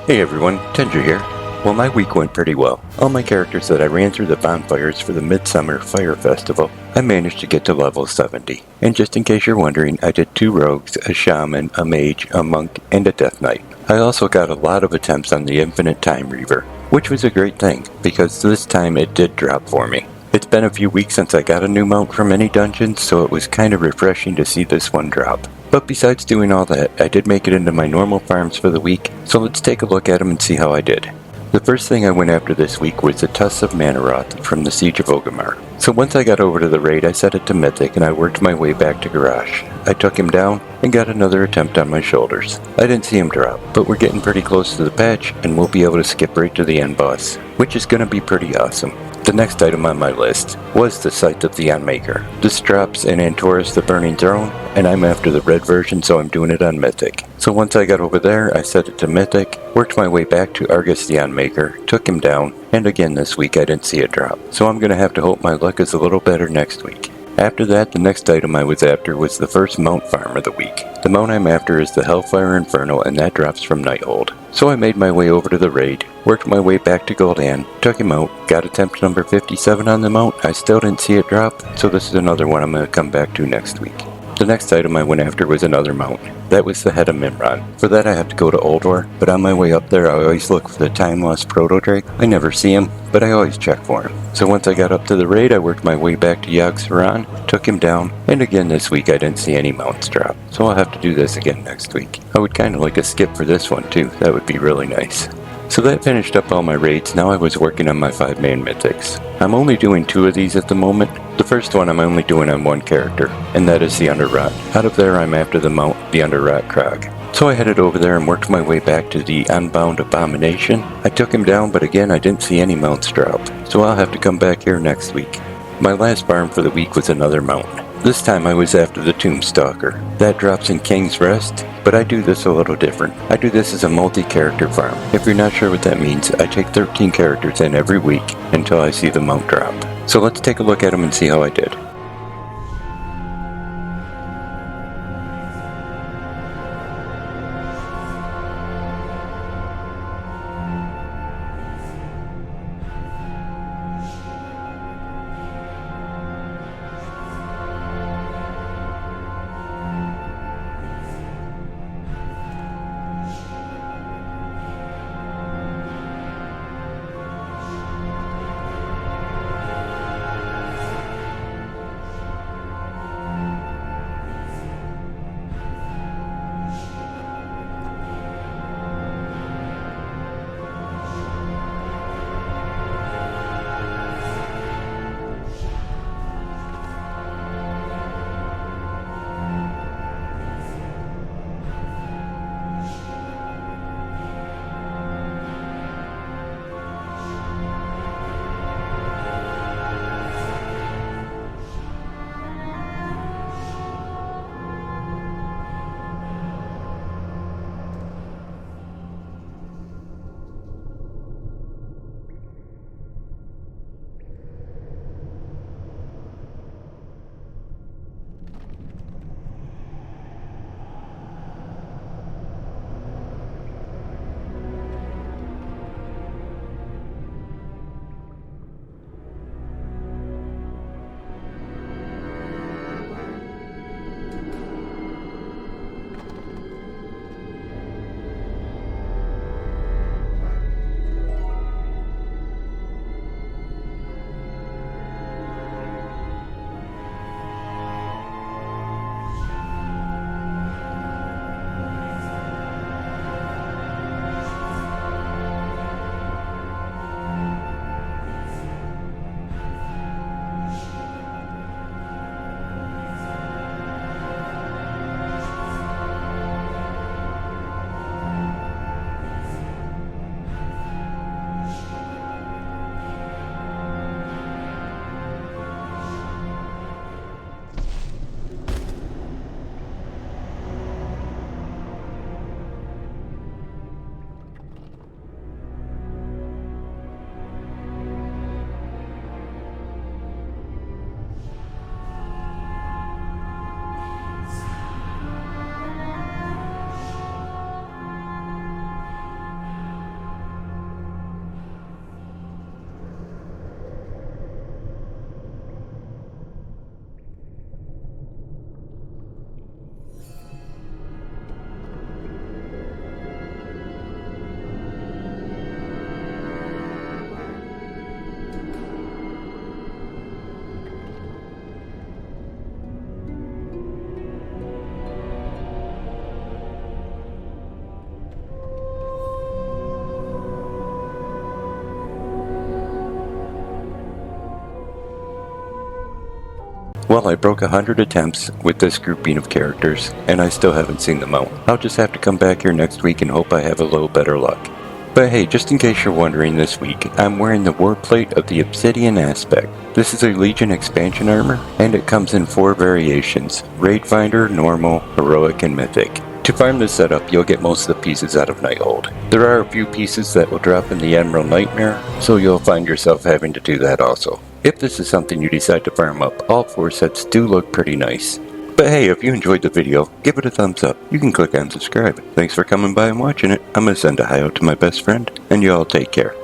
Hey everyone, Tendra here. Well, my week went pretty well. All my characters that I ran through the bonfires for the Midsummer Fire Festival, I managed to get to level 70. And just in case you're wondering, I did 2 rogues, a shaman, a mage, a monk, and a death knight. I also got a lot of attempts on the infinite Timereaver, which was a great thing, because this time it did drop for me. It's been a few weeks since I got a new mount from any dungeons, so it was kind of refreshing to see this one drop. But besides doing all that, I did make it into my normal farms for the week, so let's take a look at them and see how I did. The first thing I went after this week was the Tusks of Mannoroth from the Siege of Orgrimmar. So once I got over to the raid, I set it to Mythic and I worked my way back to Garage. I took him down and got another attempt on my shoulders. I didn't see him drop, but we're getting pretty close to the patch and we'll be able to skip right to the end boss, which is going to be pretty awesome. The next item on my list was the Scythe of the Unmaker. This drops in Antorus the Burning Throne, and I'm after the red version, so I'm doing it on Mythic. So once I got over there, I set it to Mythic, worked my way back to Argus the Unmaker, took him down, and again this week I didn't see a drop. So I'm going to have to hope my luck is a little better next week. After that, the next item I was after was the first mount farm of the week. The mount I'm after is the Hellfire Infernal, and that drops from Nighthold. So I made my way over to the raid, worked my way back to Gul'dan, took him out, got attempt number 57 on the mount. I still didn't see it drop, so this is another one I'm going to come back to next week. The next item I went after was another mount. That was the head of Mimiron. For that I have to go to Ulduar, but on my way up there I always look for the time-lost proto-drake. I never see him, but I always check for him. So once I got up to the raid, I worked my way back to Yogg-Saron, took him down, and again this week I didn't see any mounts drop. So I'll have to do this again next week. I would kind of like a skip for this one too, that would be really nice. So that finished up all my raids. Now I was working on my 5-man mythics. I'm only doing 2 of these at the moment. The first one I'm only doing on 1 character, and that is the Underrot. Out of there I'm after the mount, the Underrot Crawg. So I headed over there and worked my way back to the Unbound Abomination. I took him down, but again I didn't see any mounts drop. So I'll have to come back here next week. My last farm for the week was another mount. This time I was after the Stalker. That drops in King's Rest, but I do this a little different. I do this as a multi-character farm. If you're not sure what that means, I take 13 characters in every week until I see the mount drop. So let's take a look at them and see how I did. Well, I broke 100 attempts with this grouping of characters, and I still haven't seen them out. I'll just have to come back here next week and hope I have a little better luck. But hey, just in case you're wondering this week, I'm wearing the warplate of the Obsidian Aspect. This is a Legion expansion armor, and it comes in 4 variations: Raidfinder, Normal, Heroic, and Mythic. To farm this setup, you'll get most of the pieces out of Nighthold. There are a few pieces that will drop in the Emerald Nightmare, so you'll find yourself having to do that also. If this is something you decide to farm up, all 4 sets do look pretty nice. But hey, if you enjoyed the video, give it a thumbs up. You can click on subscribe. Thanks for coming by and watching it. I'm gonna send a hi out to my best friend, and you all take care.